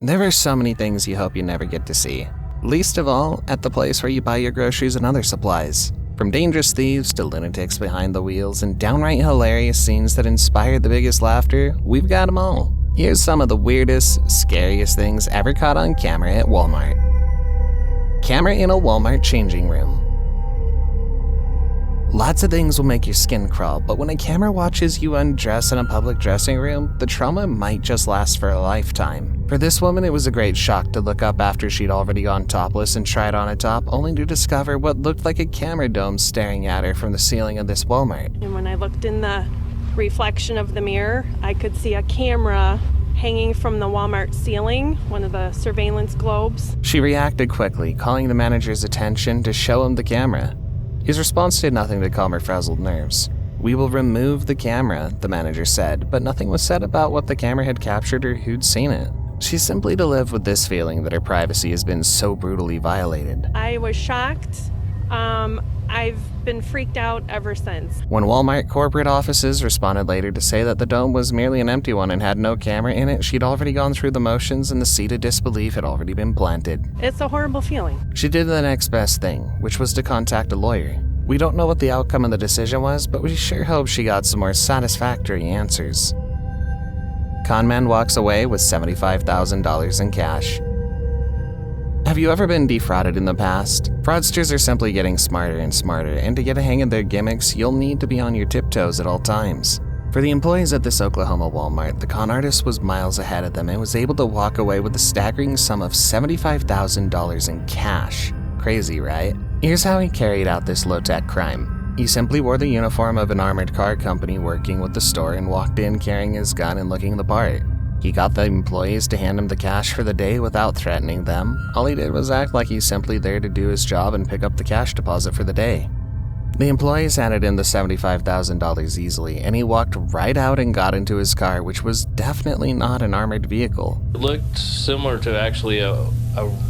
There are so many things you hope you never get to see. Least of all, at the place where you buy your groceries and other supplies. From dangerous thieves to lunatics behind the wheels and downright hilarious scenes that inspired the biggest laughter, we've got them all. Here's some of the weirdest, scariest things ever caught on camera at Walmart. Camera in a Walmart changing room. Lots of things will make your skin crawl, but when a camera watches you undress in a public dressing room, the trauma might just last for a lifetime. For this woman, it was a great shock to look up after she'd already gone topless and tried on a top, only to discover what looked like a camera dome staring at her from the ceiling of this Walmart. And when I looked in the reflection of the mirror, I could see a camera hanging from the Walmart ceiling, one of the surveillance globes. She reacted quickly, calling the manager's attention to show him the camera. His response did nothing to calm her frazzled nerves. "We will remove the camera," the manager said, but nothing was said about what the camera had captured or who'd seen it. She's simply to live with this feeling that her privacy has been so brutally violated. I was shocked. I've been freaked out ever since. When Walmart corporate offices responded later to say that the dome was merely an empty one and had no camera in it, she'd already gone through the motions and the seed of disbelief had already been planted. It's a horrible feeling. She did the next best thing, which was to contact a lawyer. We don't know what the outcome of the decision was, but we sure hope she got some more satisfactory answers. Conman walks away with $75,000 in cash. Have you ever been defrauded in the past? Fraudsters are simply getting smarter and smarter, and to get a hang of their gimmicks, you'll need to be on your tiptoes at all times. For the employees at this Oklahoma Walmart, the con artist was miles ahead of them and was able to walk away with a staggering sum of $75,000 in cash. Crazy, right? Here's how he carried out this low-tech crime. He simply wore the uniform of an armored car company working with the store and walked in carrying his gun and looking the part. He got the employees to hand him the cash for the day without threatening them. All he did was act like he's simply there to do his job and pick up the cash deposit for the day. The employees handed him the $75,000 easily, and he walked right out and got into his car, which was definitely not an armored vehicle. It looked similar to actually a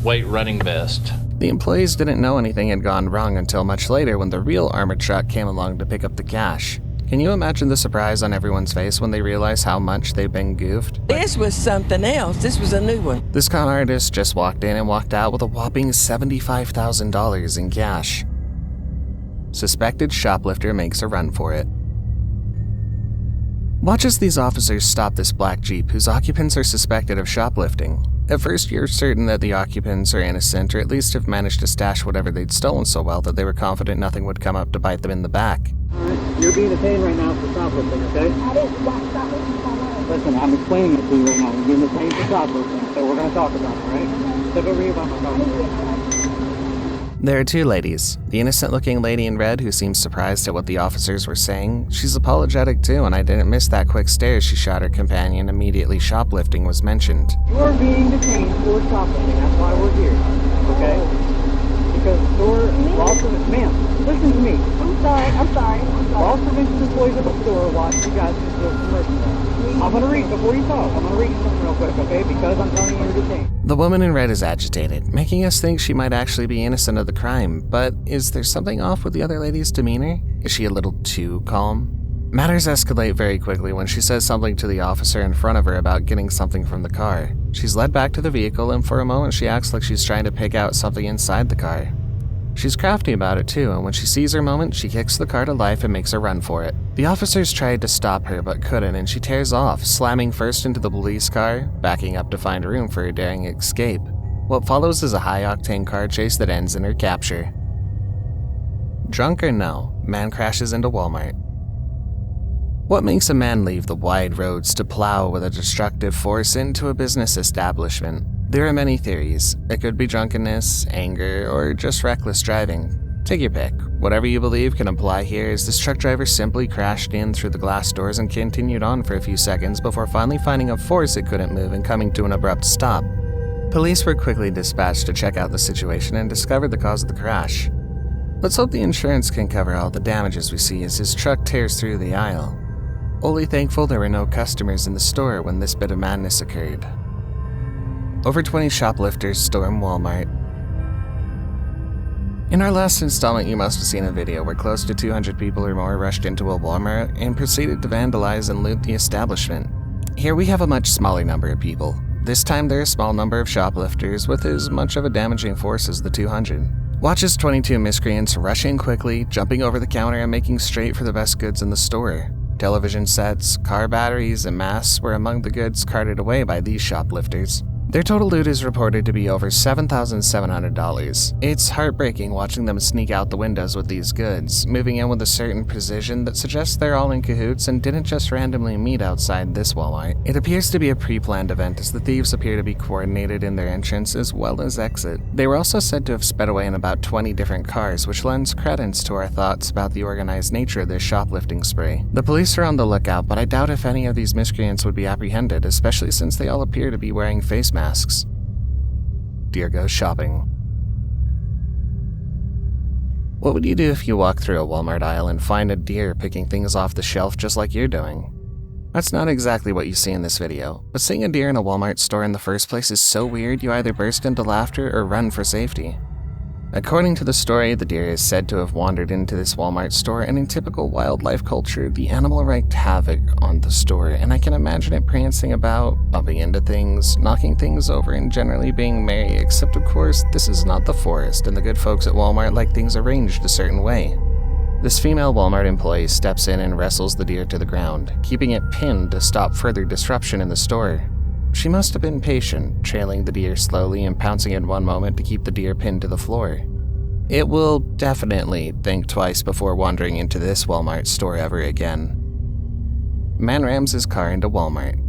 white running vest. The employees didn't know anything had gone wrong until much later when the real armored truck came along to pick up the cash. Can you imagine the surprise on everyone's face when they realized how much they've been goofed? This was something else. This was a new one. This con artist just walked in and walked out with a whopping $75,000 in cash. Suspected shoplifter makes a run for it. Watch as these officers stop this black Jeep whose occupants are suspected of shoplifting. At first, you're certain that the occupants are innocent or at least have managed to stash whatever they'd stolen so well that they were confident nothing would come up to bite them in the back. Alright, you're being detained right now for shoplifting, okay? I didn't watch shoplifting. Listen, I'm explaining it to you right now. You're being detained for shoplifting, so we're going to talk about it, alright? Step over here by my car. There are two ladies. The innocent-looking lady in red who seems surprised at what the officers were saying. She's apologetic too, and I didn't miss that quick stare she shot her companion immediately shoplifting was mentioned. You're being detained for shoplifting. That's why we're here, okay? Because store loss of ma'am, listen to me. I'm sorry. Loss prevention employees at the store watch you guys do some merchandise. I'm gonna read before you talk. I'm gonna read you something real quick, okay? Because I'm telling you you're detained. The woman in red is agitated, making us think she might actually be innocent of the crime, but is there something off with the other lady's demeanor? Is she a little too calm? Matters escalate very quickly when she says something to the officer in front of her about getting something from the car. She's led back to the vehicle, and for a moment she acts like she's trying to pick out something inside the car. She's crafty about it too, and when she sees her moment, she kicks the car to life and makes a run for it. The officers tried to stop her but couldn't, and she tears off, slamming first into the police car, backing up to find room for her daring escape. What follows is a high-octane car chase that ends in her capture. Drunk or no, man crashes into Walmart. What makes a man leave the wide roads to plow with a destructive force into a business establishment? There are many theories. It could be drunkenness, anger, or just reckless driving. Take your pick. Whatever you believe can apply here, as this truck driver simply crashed in through the glass doors and continued on for a few seconds before finally finding a force it couldn't move and coming to an abrupt stop. Police were quickly dispatched to check out the situation and discovered the cause of the crash. Let's hope the insurance can cover all the damages we see as his truck tears through the aisle. Only thankful there were no customers in the store when this bit of madness occurred. Over 20 shoplifters storm Walmart. In our last installment, you must have seen a video where close to 200 people or more rushed into a Walmart and proceeded to vandalize and loot the establishment. Here we have a much smaller number of people. This time there are a small number of shoplifters with as much of a damaging force as the 200. Watch as 22 miscreants rush in quickly, jumping over the counter and making straight for the best goods in the store. Television sets, car batteries, and masks were among the goods carted away by these shoplifters. Their total loot is reported to be over $7,700. It's heartbreaking watching them sneak out the windows with these goods, moving in with a certain precision that suggests they're all in cahoots and didn't just randomly meet outside this Walmart. It appears to be a pre-planned event as the thieves appear to be coordinated in their entrance as well as exit. They were also said to have sped away in about 20 different cars, which lends credence to our thoughts about the organized nature of this shoplifting spree. The police are on the lookout, but I doubt if any of these miscreants would be apprehended, especially since they all appear to be wearing face masks. Deer goes shopping. What would you do if you walk through a Walmart aisle and find a deer picking things off the shelf just like you're doing? That's not exactly what you see in this video, but seeing a deer in a Walmart store in the first place is so weird you either burst into laughter or run for safety. According to the story, the deer is said to have wandered into this Walmart store, and in typical wildlife culture, the animal wreaked havoc on the store, and I can imagine it prancing about, bumping into things, knocking things over, and generally being merry, except of course, this is not the forest, and the good folks at Walmart like things arranged a certain way. This female Walmart employee steps in and wrestles the deer to the ground, keeping it pinned to stop further disruption in the store. She must have been patient, trailing the deer slowly and pouncing in one moment to keep the deer pinned to the floor. It will definitely think twice before wandering into this Walmart store ever again. Man rams his car into Walmart.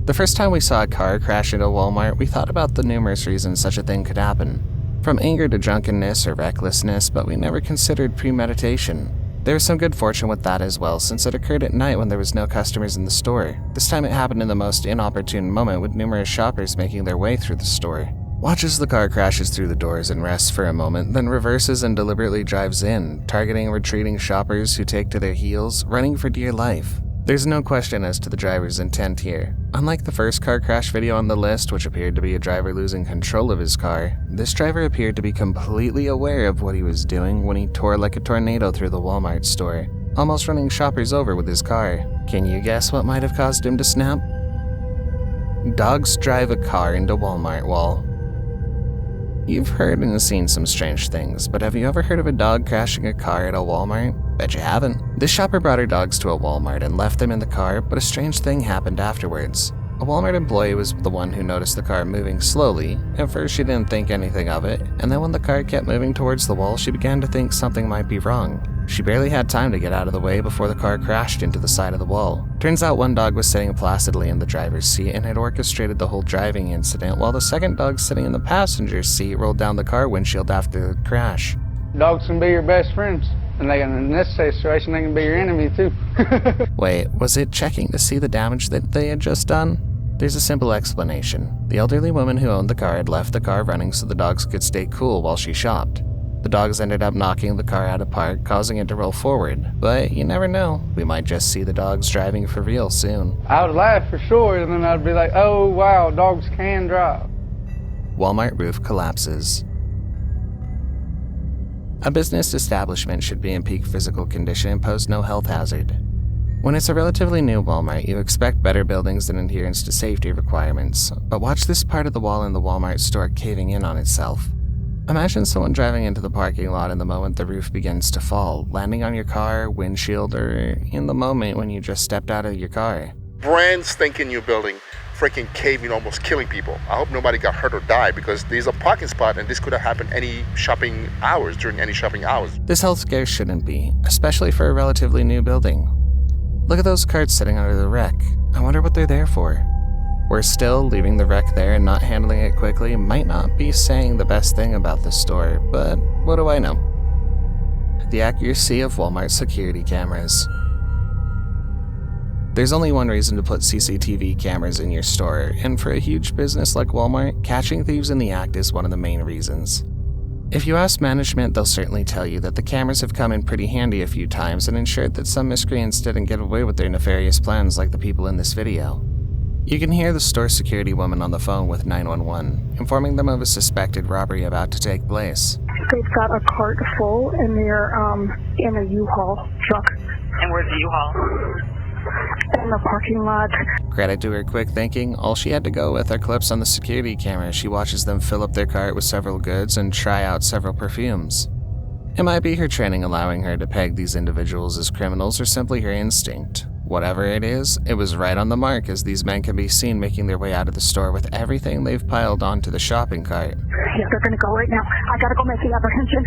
The first time we saw a car crash into Walmart, we thought about the numerous reasons such a thing could happen. From anger to drunkenness or recklessness, but we never considered premeditation. There was some good fortune with that as well, since it occurred at night when there was no customers in the store. This time it happened in the most inopportune moment, with numerous shoppers making their way through the store. Watch as the car crashes through the doors and rests for a moment, then reverses and deliberately drives in, targeting retreating shoppers who take to their heels, running for dear life. There's no question as to the driver's intent here. Unlike the first car crash video on the list, which appeared to be a driver losing control of his car, this driver appeared to be completely aware of what he was doing when he tore like a tornado through the Walmart store, almost running shoppers over with his car. Can you guess what might have caused him to snap? Dogs drive a car into Walmart wall. You've heard and seen some strange things, but have you ever heard of a dog crashing a car at a Walmart? Bet you haven't. This shopper brought her dogs to a Walmart and left them in the car, but a strange thing happened afterwards. A Walmart employee was the one who noticed the car moving slowly. At first she didn't think anything of it, and then when the car kept moving towards the wall, she began to think something might be wrong. She barely had time to get out of the way before the car crashed into the side of the wall. Turns out one dog was sitting placidly in the driver's seat and had orchestrated the whole driving incident, while the second dog sitting in the passenger's seat rolled down the car windshield after the crash. Dogs can be your best friends, and in this situation, they can be your enemy too. Wait, was it checking to see the damage that they had just done? There's a simple explanation. The elderly woman who owned the car had left the car running so the dogs could stay cool while she shopped. The dogs ended up knocking the car out of park, causing it to roll forward. But you never know, we might just see the dogs driving for real soon. I would laugh for sure, and then I'd be like, oh wow, dogs can drive. Walmart roof collapses. A business establishment should be in peak physical condition and pose no health hazard. When it's a relatively new Walmart, you expect better buildings and adherence to safety requirements, but watch this part of the wall in the Walmart store caving in on itself. Imagine someone driving into the parking lot in the moment the roof begins to fall, landing on your car, windshield, or in the moment when you just stepped out of your car. Brand stinking new building, freaking caving, almost killing people. I hope nobody got hurt or died, because there's a parking spot and this could have happened during any shopping hours. This health scare shouldn't be, especially for a relatively new building. Look at those carts sitting under the wreck. I wonder what they're there for. Worse still, leaving the wreck there and not handling it quickly might not be saying the best thing about the store, but what do I know? The accuracy of Walmart security cameras. There's only one reason to put CCTV cameras in your store, and for a huge business like Walmart, catching thieves in the act is one of the main reasons. If you ask management, they'll certainly tell you that the cameras have come in pretty handy a few times and ensured that some miscreants didn't get away with their nefarious plans like the people in this video. You can hear the store security woman on the phone with 911, informing them of a suspected robbery about to take place. They've got a cart full, and they're in a U-Haul truck. And where's the U-Haul? in the parking lot. Credit to her quick thinking, all she had to go with are clips on the security camera. She watches them fill up their cart with several goods and try out several perfumes. It might be her training allowing her to peg these individuals as criminals or simply her instinct. Whatever it is, it was right on the mark as these men can be seen making their way out of the store with everything they've piled onto the shopping cart. Yeah, they're gonna go right now. I gotta go make the apprehension.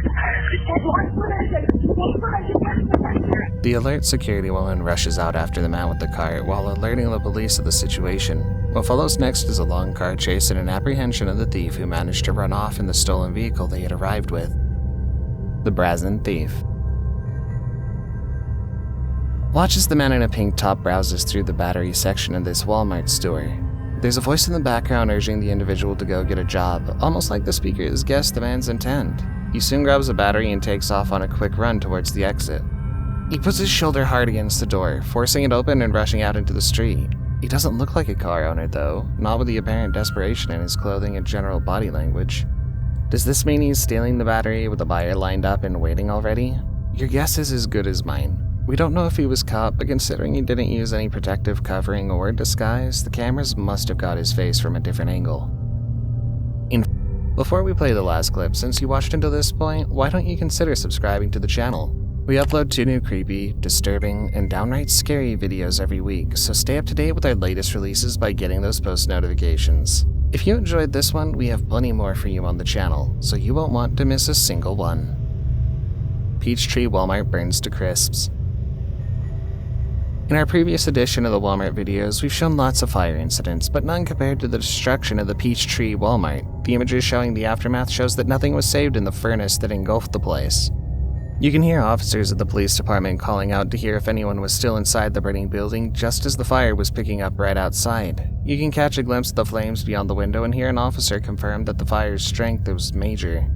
The alert security woman rushes out after the man with the cart while alerting the police of the situation. What follows next is a long car chase and an apprehension of the thief who managed to run off in the stolen vehicle they had arrived with. The Brazen thief. Watch as the man in a pink top browses through the battery section of this Walmart store. There's a voice in the background urging the individual to go get a job, almost like the speaker has guessed the man's intent. He soon grabs a battery and takes off on a quick run towards the exit. He puts his shoulder hard against the door, forcing it open and rushing out into the street. He doesn't look like a car owner though, not with the apparent desperation in his clothing and general body language. Does this mean he's stealing the battery with a buyer lined up and waiting already? Your guess is as good as mine. We don't know if he was caught, but considering he didn't use any protective covering or disguise, the cameras must have got his face from a different angle. Before we play the last clip, since you watched until this point, why don't you consider subscribing to the channel? We upload 2 new creepy, disturbing, and downright scary videos every week, so stay up to date with our latest releases by getting those post notifications. If you enjoyed this one, we have plenty more for you on the channel, so you won't want to miss a single one. Peachtree Walmart burns to crisps. In our previous edition of the Walmart videos, we've shown lots of fire incidents, but none compared to the destruction of the Peachtree Walmart. The images showing the aftermath shows that nothing was saved in the furnace that engulfed the place. You can hear officers at the police department calling out to hear if anyone was still inside the burning building just as the fire was picking up right outside. You can catch a glimpse of the flames beyond the window and hear an officer confirm that the fire's strength was major.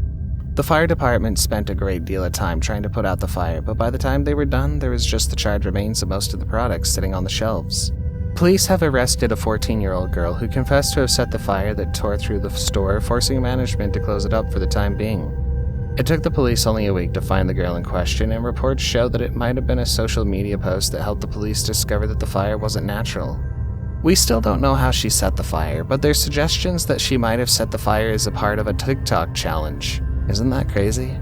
The fire department spent a great deal of time trying to put out the fire, but by the time they were done, there was just the charred remains of most of the products sitting on the shelves. Police have arrested a 14-year-old girl who confessed to have set the fire that tore through the store, forcing management to close it up for the time being. It took the police only a week to find the girl in question, and reports show that it might have been a social media post that helped the police discover that the fire wasn't natural. We still don't know how she set the fire, but there's suggestions that she might have set the fire as a part of a TikTok challenge. Isn't that crazy?